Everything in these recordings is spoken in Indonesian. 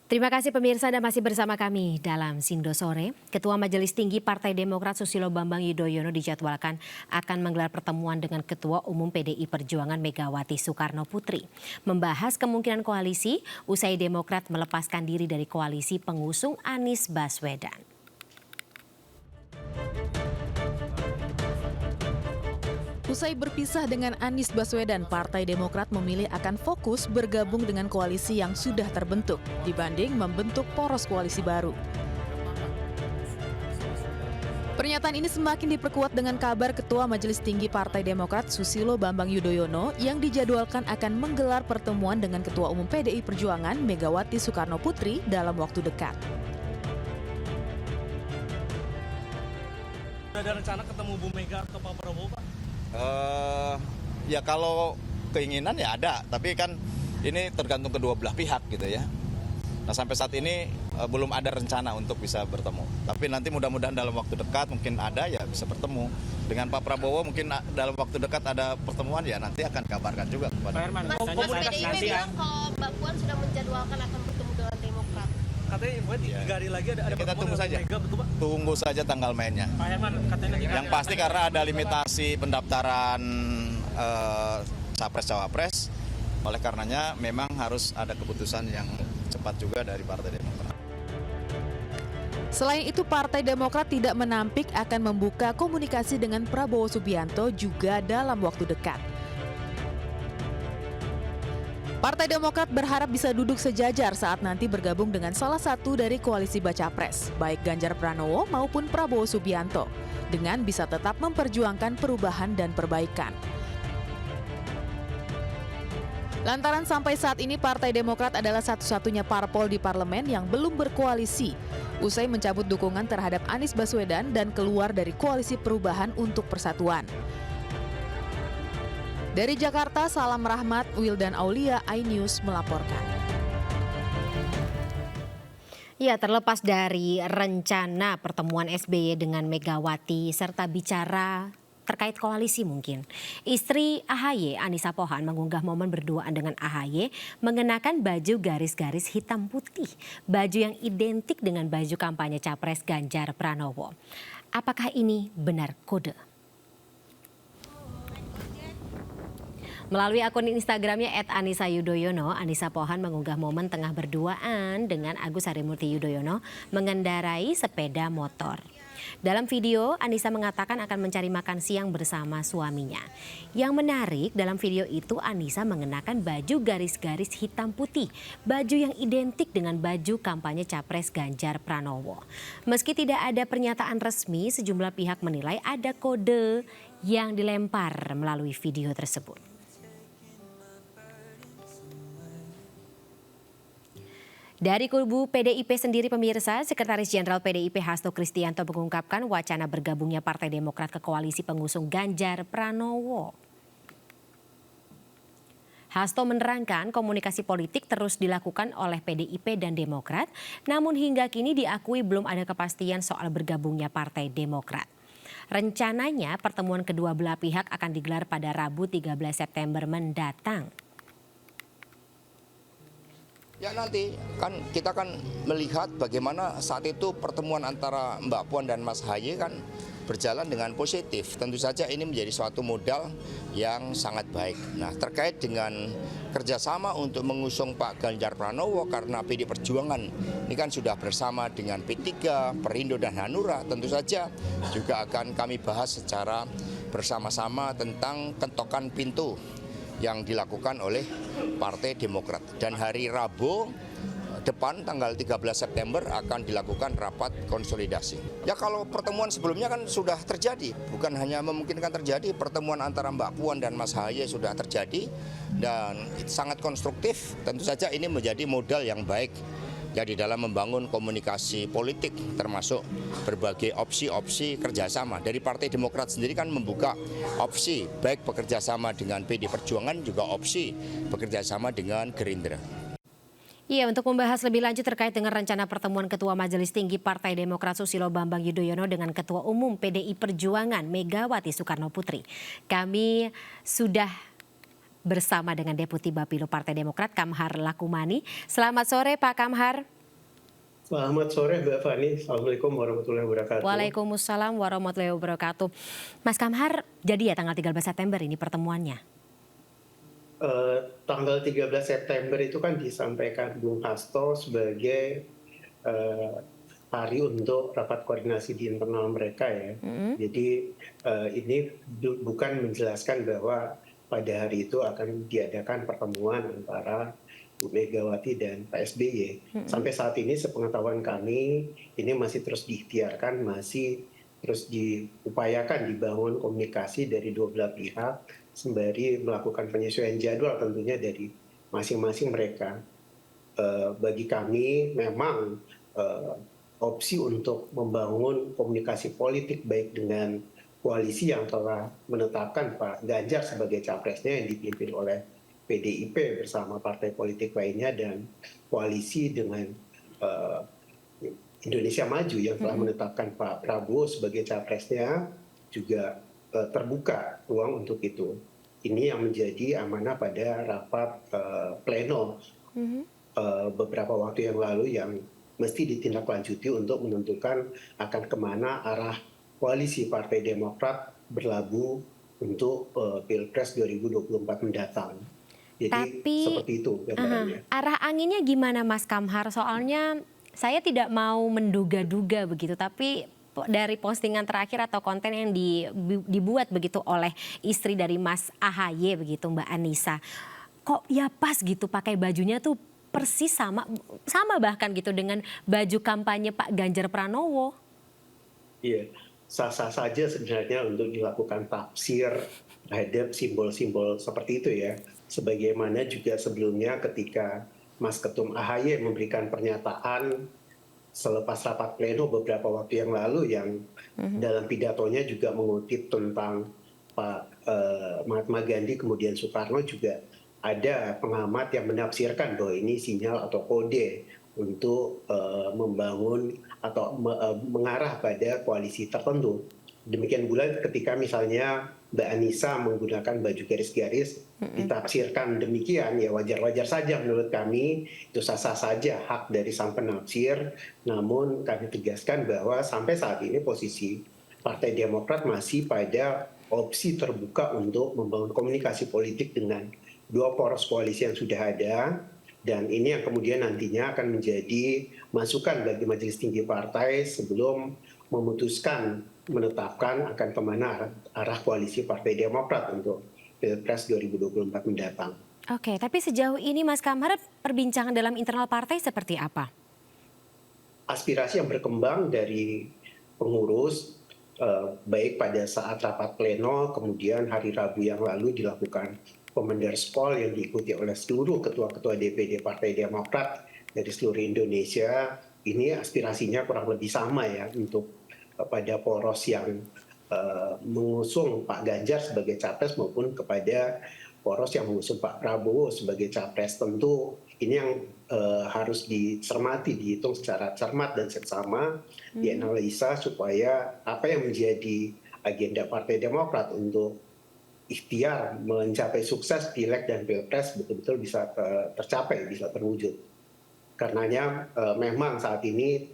Terima kasih pemirsa Anda masih bersama kami dalam Sindo Sore. Ketua Majelis Tinggi Partai Demokrat Susilo Bambang Yudhoyono dijadwalkan akan menggelar pertemuan dengan Ketua Umum PDI Perjuangan Megawati Soekarno Putri. Membahas kemungkinan koalisi usai Demokrat melepaskan diri dari koalisi pengusung Anies Baswedan. Usai berpisah dengan Anies Baswedan, Partai Demokrat memilih akan fokus bergabung dengan koalisi yang sudah terbentuk dibanding membentuk poros koalisi baru. Pernyataan ini semakin diperkuat dengan kabar Ketua Majelis Tinggi Partai Demokrat Susilo Bambang Yudhoyono yang dijadwalkan akan menggelar pertemuan dengan Ketua Umum PDI Perjuangan Megawati Soekarno Putri dalam waktu dekat. Ada rencana ketemu Bu Mega atau Pak Prabowo, Pak? Ya kalau keinginan ya ada, tapi kan ini tergantung kedua belah pihak gitu ya. Nah sampai saat ini belum ada rencana untuk bisa bertemu. Tapi nanti mudah-mudahan dalam waktu dekat mungkin ada ya bisa bertemu. Dengan Pak Prabowo mungkin dalam waktu dekat ada pertemuan ya nanti akan kabarkan juga kepada. Mas PDIP bilang kalau Mbak Puan sudah menjadwalkan akan bertemu dengan Demokrat. Katanya 3 hari lagi ada Ya, kita tunggu saja. Mega, betul, Pak? Tunggu saja tanggal mainnya. Pak Herman, katanya Yang pasti karena ada limitasi pendaftaran capres-cawapres, oleh karenanya memang harus ada keputusan yang cepat juga dari Partai Demokrat. Selain itu, Partai Demokrat tidak menampik akan membuka komunikasi dengan Prabowo Subianto juga dalam waktu dekat. Partai Demokrat berharap bisa duduk sejajar saat nanti bergabung dengan salah satu dari koalisi Baca Pres, baik Ganjar Pranowo maupun Prabowo Subianto, dengan bisa tetap memperjuangkan perubahan dan perbaikan. Lantaran sampai saat ini Partai Demokrat adalah satu-satunya parpol di parlemen yang belum berkoalisi, usai mencabut dukungan terhadap Anies Baswedan dan keluar dari Koalisi Perubahan untuk Persatuan. Dari Jakarta, Salam Rahmat, Wildan Aulia, iNews melaporkan. Ya, terlepas dari rencana pertemuan SBY dengan Megawati serta bicara terkait koalisi mungkin. Istri AHY, Anissa Pohan, mengunggah momen berduaan dengan AHY mengenakan baju garis-garis hitam putih. Baju yang identik dengan baju kampanye Capres Ganjar Pranowo. Apakah ini benar kode? Melalui akun Instagramnya @AnissaYudhoyono, Anissa Pohan mengunggah momen tengah berduaan dengan Agus Harimurti Yudhoyono mengendarai sepeda motor. Dalam video, Anissa mengatakan akan mencari makan siang bersama suaminya. Yang menarik, dalam video itu Anissa mengenakan baju garis-garis hitam putih, baju yang identik dengan baju kampanye Capres Ganjar Pranowo. Meski tidak ada pernyataan resmi, sejumlah pihak menilai ada kode yang dilempar melalui video tersebut. Dari kubu PDIP sendiri pemirsa, Sekretaris Jenderal PDIP Hasto Kristianto mengungkapkan wacana bergabungnya Partai Demokrat ke koalisi pengusung Ganjar Pranowo. Hasto menerangkan komunikasi politik terus dilakukan oleh PDIP dan Demokrat, namun hingga kini diakui belum ada kepastian soal bergabungnya Partai Demokrat. Rencananya pertemuan kedua belah pihak akan digelar pada Rabu 13 September mendatang. Ya nanti kan kita kan melihat bagaimana saat itu pertemuan antara Mbak Puan dan Mas Haye kan berjalan dengan positif. Tentu saja ini menjadi suatu modal yang sangat baik. Nah terkait dengan kerjasama untuk mengusung Pak Ganjar Pranowo karena PD Perjuangan ini kan sudah bersama dengan P3, Perindo dan Hanura. Tentu saja juga akan kami bahas secara bersama-sama tentang kentokan pintu yang dilakukan oleh Partai Demokrat. Dan hari Rabu depan tanggal 13 September akan dilakukan rapat konsolidasi. Ya kalau pertemuan sebelumnya kan sudah terjadi, bukan hanya memungkinkan terjadi, pertemuan antara Mbak Puan dan Mas Haye sudah terjadi dan sangat konstruktif. Tentu saja ini menjadi modal yang baik jadi dalam membangun komunikasi politik termasuk berbagai opsi-opsi kerjasama. Dari Partai Demokrat sendiri kan membuka opsi baik bekerjasama dengan PD Perjuangan juga opsi bekerjasama dengan Gerindra. Iya, untuk membahas lebih lanjut terkait dengan rencana pertemuan Ketua Majelis Tinggi Partai Demokrat Susilo Bambang Yudhoyono dengan Ketua Umum PDI Perjuangan Megawati Soekarno Putri. Kami sudah bersama dengan Deputi Bapilo Partai Demokrat Kamhar Lakumani. Selamat sore Pak Kamhar. Selamat sore Mbak Fani, Assalamualaikum warahmatullahi wabarakatuh. Waalaikumsalam warahmatullahi wabarakatuh. Mas Kamhar, jadi ya tanggal 13 September ini pertemuannya? Tanggal 13 September itu kan disampaikan Bung Hasto sebagai eh, hari untuk rapat koordinasi di internal mereka ya. Jadi ini bukan menjelaskan bahwa pada hari itu akan diadakan pertemuan antara Bu Megawati dan Pak SBY. Sampai saat ini sepengetahuan kami ini masih terus diikhtiarkan, masih terus diupayakan dibangun komunikasi dari dua belah pihak sembari melakukan penyesuaian jadwal tentunya dari masing-masing mereka. Bagi kami memang opsi untuk membangun komunikasi politik baik dengan koalisi yang telah menetapkan Pak Ganjar sebagai capresnya yang dipimpin oleh PDIP bersama partai politik lainnya dan koalisi dengan Indonesia Maju yang telah menetapkan Pak Prabowo sebagai capresnya juga terbuka ruang untuk itu. Ini yang menjadi amanah pada rapat pleno beberapa waktu yang lalu yang mesti ditindaklanjuti untuk menentukan akan kemana arah koalisi Partai Demokrat berlabuh untuk Pilpres 2024 mendatang. Jadi Tapi seperti itu gambarannya. arah anginnya gimana Mas Kamhar? Soalnya saya tidak mau menduga-duga begitu, tapi dari postingan terakhir atau konten yang dibuat begitu oleh istri dari Mas AHY begitu, Mbak Anissa, kok ya pas gitu pakai bajunya tuh persis sama bahkan gitu dengan baju kampanye Pak Ganjar Pranowo. Iya, sah-sah saja sebenarnya untuk dilakukan tafsir terhadap simbol-simbol seperti itu ya. Sebagaimana juga sebelumnya ketika Mas Ketum AHY memberikan pernyataan selepas rapat pleno beberapa waktu yang lalu yang dalam pidatonya juga mengutip tentang Pak Mahatma Gandhi kemudian Soekarno, juga ada pengamat yang menafsirkan bahwa ini sinyal atau kode untuk membangun atau mengarah pada koalisi tertentu. Demikian pula ketika misalnya Mbak Anissa menggunakan baju garis-garis ditafsirkan demikian, ya wajar-wajar saja menurut kami, itu sah-sah saja hak dari sang penafsir. Namun kami tegaskan bahwa sampai saat ini posisi Partai Demokrat masih pada opsi terbuka untuk membangun komunikasi politik dengan dua poros koalisi yang sudah ada, dan ini yang kemudian nantinya akan menjadi masukan bagi Majelis Tinggi Partai sebelum memutuskan menetapkan akan kemana arah koalisi Partai Demokrat untuk Pilpres 2024 mendatang. Oke, tapi sejauh ini Mas Kamhar perbincangan dalam internal partai seperti apa? Aspirasi yang berkembang dari pengurus baik pada saat rapat pleno, kemudian hari Rabu yang lalu dilakukan Komenderspol yang diikuti oleh seluruh ketua-ketua DPD Partai Demokrat dari seluruh Indonesia. Ini aspirasinya kurang lebih sama ya untuk pada poros yang mengusung Pak Ganjar sebagai capres maupun kepada poros yang mengusung Pak Prabowo sebagai capres. Tentu ini yang harus dicermati, dihitung secara cermat dan seksama, dianalisa supaya apa yang menjadi agenda Partai Demokrat untuk ikhtiar mencapai sukses pileg dan pilpres betul-betul bisa tercapai, bisa terwujud. Karenanya memang saat ini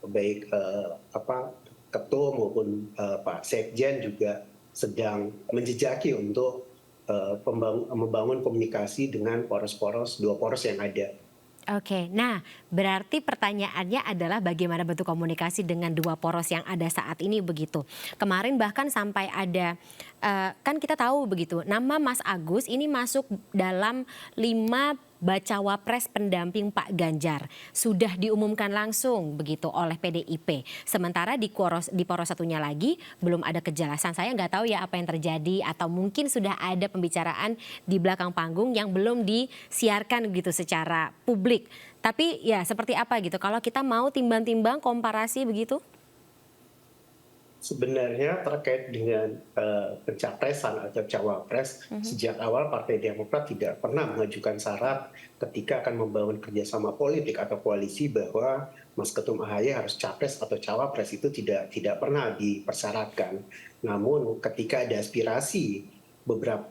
baik Ketua maupun Pak Sekjen juga sedang menjejaki untuk membangun komunikasi dengan poros-poros, dua poros yang ada. Oke, nah berarti pertanyaannya adalah bagaimana bentuk komunikasi dengan dua poros yang ada saat ini begitu. Kemarin bahkan sampai ada, kan kita tahu begitu, nama Mas Agus ini masuk dalam 5 bacawa pres pendamping Pak Ganjar. Sudah diumumkan langsung begitu oleh PDIP. Sementara di poros satunya lagi belum ada kejelasan. Saya nggak tahu ya apa yang terjadi atau mungkin sudah ada pembicaraan di belakang panggung yang belum disiarkan gitu secara publik. Tapi ya seperti apa gitu kalau kita mau timbang-timbang komparasi begitu? Sebenarnya terkait dengan pencapresan atau cawapres, sejak awal Partai Demokrat tidak pernah mengajukan syarat ketika akan membangun kerjasama politik atau koalisi bahwa Mas Ketum AHY harus capres atau cawapres, itu tidak pernah dipersyaratkan. Namun ketika ada aspirasi beberapa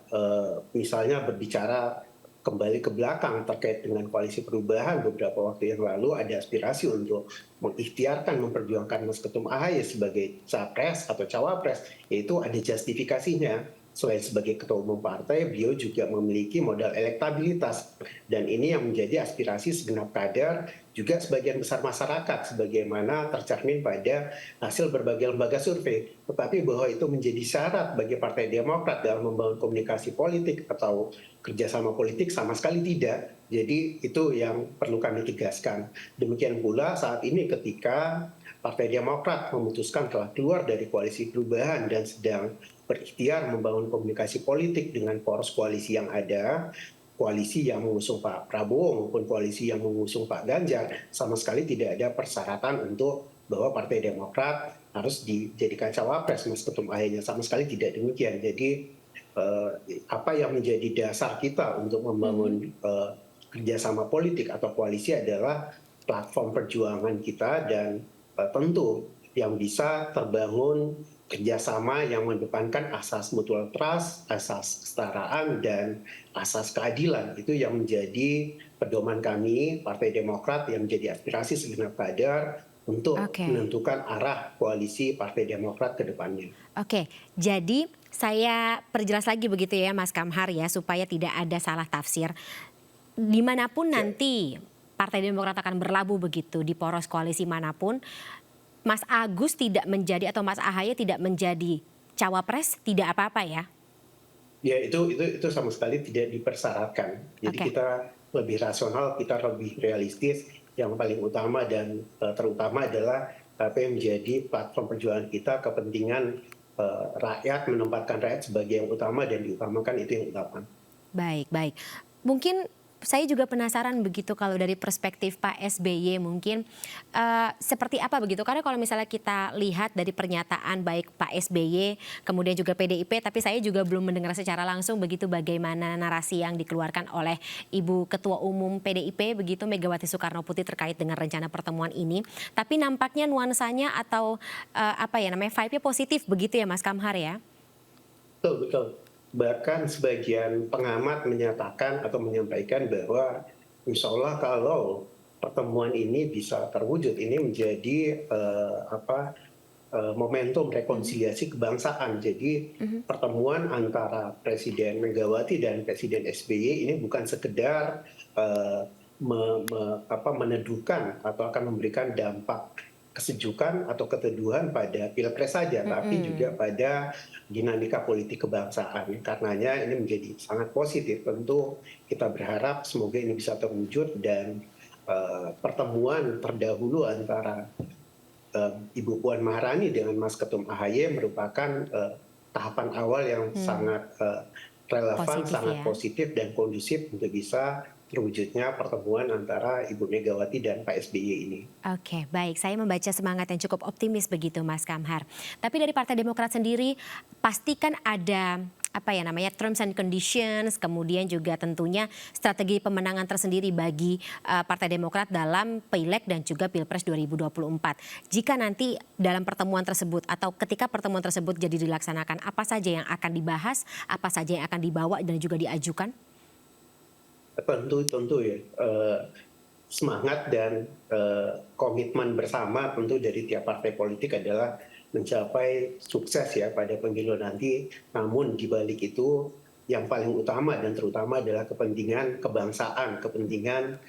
misalnya berbicara kembali ke belakang terkait dengan koalisi perubahan beberapa waktu yang lalu ada aspirasi untuk mengikhtiarkan memperjuangkan Mas Ketum AHY sebagai capres atau cawapres, yaitu ada justifikasinya. Selain sebagai ketua umum partai, beliau juga memiliki modal elektabilitas. Dan ini yang menjadi aspirasi segenap kader, juga sebagian besar masyarakat, sebagaimana tercermin pada hasil berbagai lembaga survei. Tetapi bahwa itu menjadi syarat bagi Partai Demokrat dalam membangun komunikasi politik atau kerjasama politik, sama sekali tidak. Jadi itu yang perlu kami tegaskan. Demikian pula saat ini ketika Partai Demokrat memutuskan telah keluar dari koalisi perubahan dan sedang berikhtiar membangun komunikasi politik dengan poros koalisi yang ada, koalisi yang mengusung Pak Prabowo maupun koalisi yang mengusung Pak Ganjar, sama sekali tidak ada persyaratan untuk bahwa Partai Demokrat harus dijadikan cawapres Mas Ketum AHY-nya, sama sekali tidak demikian. Jadi apa yang menjadi dasar kita untuk membangun kerjasama politik atau koalisi adalah platform perjuangan kita dan tentu yang bisa terbangun kerjasama yang mengedepankan asas mutual trust, asas kesetaraan, dan asas keadilan. Itu yang menjadi pedoman kami, Partai Demokrat, yang menjadi aspirasi segenap kader untuk menentukan arah koalisi Partai Demokrat ke depannya. Oke, jadi saya perjelas lagi begitu ya Mas Kamhar ya, supaya tidak ada salah tafsir. Dimanapun nanti Partai Demokrat akan berlabuh begitu di poros koalisi manapun, Mas Agus tidak menjadi atau Mas AHY tidak menjadi cawapres, tidak apa-apa ya? Ya itu sama sekali tidak dipersyaratkan. Jadi kita lebih rasional, kita lebih realistis. Yang paling utama dan terutama adalah apa yang menjadi platform perjuangan kita, kepentingan rakyat, menempatkan rakyat sebagai yang utama dan diutamakan itu yang utama. Baik. Mungkin saya juga penasaran begitu kalau dari perspektif Pak SBY mungkin seperti apa begitu, karena kalau misalnya kita lihat dari pernyataan baik Pak SBY kemudian juga PDIP, tapi saya juga belum mendengar secara langsung begitu bagaimana narasi yang dikeluarkan oleh Ibu Ketua Umum PDIP begitu Megawati Soekarno Putri terkait dengan rencana pertemuan ini, tapi nampaknya nuansanya atau vibe-nya positif begitu ya Mas Kamhar ya? Betul. Bahkan sebagian pengamat menyatakan atau menyampaikan bahwa insya Allah kalau pertemuan ini bisa terwujud, ini menjadi momentum rekonsiliasi kebangsaan. Jadi pertemuan antara Presiden Megawati dan Presiden SBY ini bukan sekedar meneduhkan atau akan memberikan dampak kesejukan atau keteduhan pada pilpres saja, tapi juga pada dinamika politik kebangsaan. Karenanya ini menjadi sangat positif. Tentu kita berharap semoga ini bisa terwujud dan pertemuan terdahulu antara Ibu Puan Maharani dengan Mas Ketum AHY merupakan tahapan awal yang sangat relevan, sangat positif dan kondusif untuk bisa terwujudnya pertemuan antara Ibu Megawati dan Pak SBY ini. Oke, baik. Saya membaca semangat yang cukup optimis begitu Mas Kamhar. Tapi dari Partai Demokrat sendiri pastikan ada terms and conditions, kemudian juga tentunya strategi pemenangan tersendiri bagi Partai Demokrat dalam Pileg dan juga Pilpres 2024. Jika nanti dalam pertemuan tersebut atau ketika pertemuan tersebut jadi dilaksanakan, apa saja yang akan dibahas, apa saja yang akan dibawa dan juga diajukan? Tentu ya, semangat dan komitmen bersama tentu dari tiap partai politik adalah mencapai sukses ya pada pemilu nanti. Namun di balik itu yang paling utama dan terutama adalah kepentingan kebangsaan, kepentingan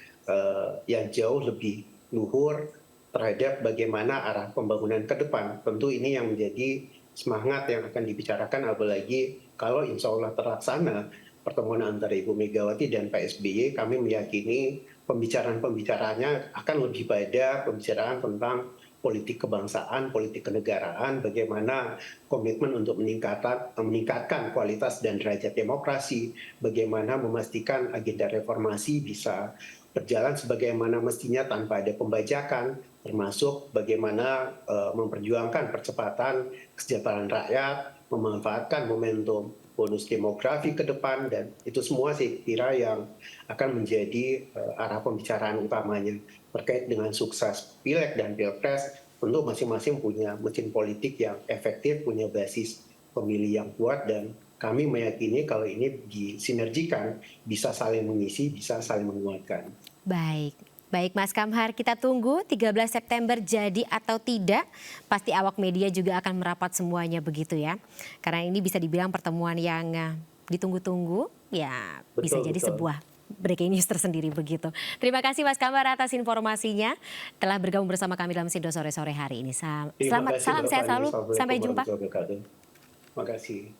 yang jauh lebih luhur terhadap bagaimana arah pembangunan ke depan. Tentu ini yang menjadi semangat yang akan dibicarakan, apalagi kalau insya Allah terlaksana pertemuan antara Ibu Megawati dan Pak SBY, kami meyakini pembicaraan-pembicaraannya akan lebih pada pembicaraan tentang politik kebangsaan, politik kenegaraan, bagaimana komitmen untuk meningkatkan kualitas dan derajat demokrasi, bagaimana memastikan agenda reformasi bisa berjalan sebagaimana mestinya tanpa ada pembajakan, termasuk bagaimana memperjuangkan percepatan kesejahteraan rakyat, memanfaatkan momentum bonus demografi ke depan, dan itu semua saya kira yang akan menjadi arah pembicaraan utamanya terkait dengan sukses Pileg dan Pilpres. Tentu masing-masing punya mesin politik yang efektif, punya basis pemilih yang kuat, dan kami meyakini kalau ini disinergikan, bisa saling mengisi, bisa saling menguatkan. Baik. Baik Mas Kamhar, kita tunggu 13 September jadi atau tidak. Pasti awak media juga akan merapat semuanya begitu ya. Karena ini bisa dibilang pertemuan yang ditunggu-tunggu, ya bisa jadi sebuah breaking news tersendiri begitu. Terima kasih Mas Kamhar atas informasinya. Telah bergabung bersama kami dalam Sido sore-sore hari ini. Selamat, salam sehat selalu, sampai jumpa. Terima kasih.